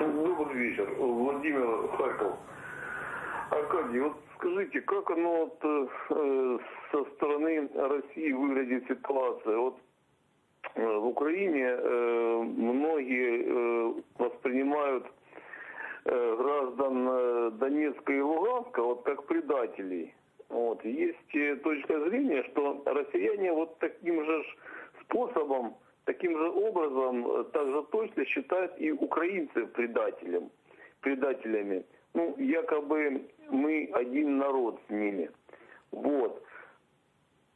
Добрый вечер. Владимир, Харьков. Аркадий, вот скажите, как оно со стороны России выглядит ситуация? Вот в Украине многие воспринимают граждан Донецка и Луганска вот как предателей. Вот. Есть точка зрения, что россияне вот таким же способом, таким же образом, также точно считают и украинцев предателями. Ну, якобы мы один народ с ними. Вот.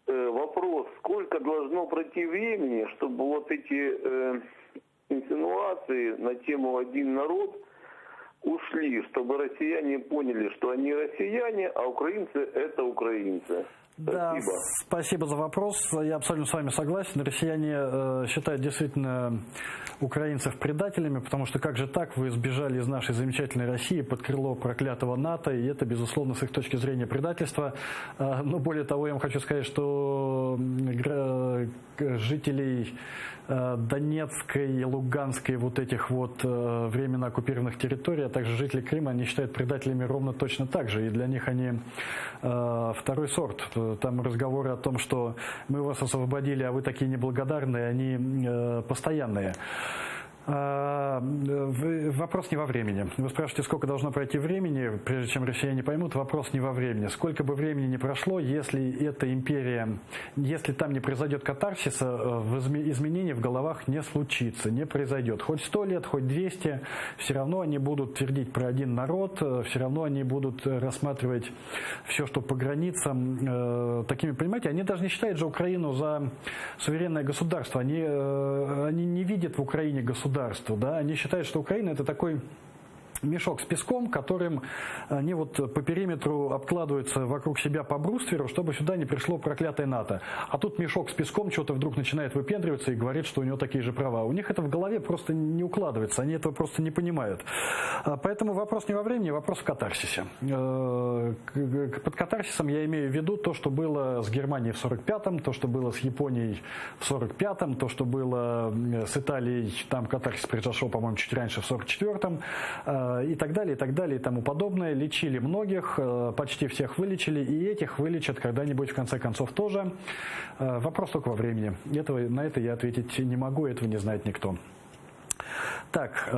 Вопрос, сколько должно пройти времени, чтобы вот эти инсинуации на тему «один народ» ушли, чтобы россияне поняли, что они россияне, а украинцы – это украинцы. Да, спасибо за вопрос. Я абсолютно с вами согласен. Россияне считают действительно украинцев предателями, потому что как же так, вы сбежали из нашей замечательной России под крыло проклятого НАТО, и это, безусловно, с их точки зрения предательство. Но более того, я вам хочу сказать, что жителей Донецкой, Луганской, вот этих вот временно оккупированных территорий, а также жителей Крыма, они считают предателями ровно точно так же, и для них они второй сорт. Там разговоры о том, что мы вас освободили, а вы такие неблагодарные, они постоянные. Вопрос не во времени. Вы спрашиваете, сколько должно пройти времени, прежде чем россияне поймут. Вопрос не во времени. Сколько бы времени ни прошло, если эта империя, если там не произойдет катарсиса, изменений в головах не случится, не произойдет. Хоть 100 лет, хоть 200, все равно они будут твердить про один народ, все равно они будут рассматривать все, что по границам, такими, понимаете, они даже не считают же Украину за суверенное государство. Они не видят в Украине государства. Да? Они считают, что Украина – это такой мешок с песком, которым они вот по периметру обкладываются вокруг себя по брустверу, чтобы сюда не пришло проклятое НАТО. А тут мешок с песком что-то вдруг начинает выпендриваться и говорит, что у него такие же права. У них это в голове просто не укладывается, они этого просто не понимают. Поэтому вопрос не во времени, вопрос в катарсисе. Под катарсисом я имею в виду то, что было с Германией в 45-м, то, что было с Японией в 45-м, то, что было с Италией, там катарсис произошел, по-моему, чуть раньше, в 44-м, и так далее, и тому подобное. Лечили многих, почти всех вылечили, и этих вылечат когда-нибудь в конце концов тоже. Вопрос только во времени. На это я ответить не могу, этого не знает никто. Так.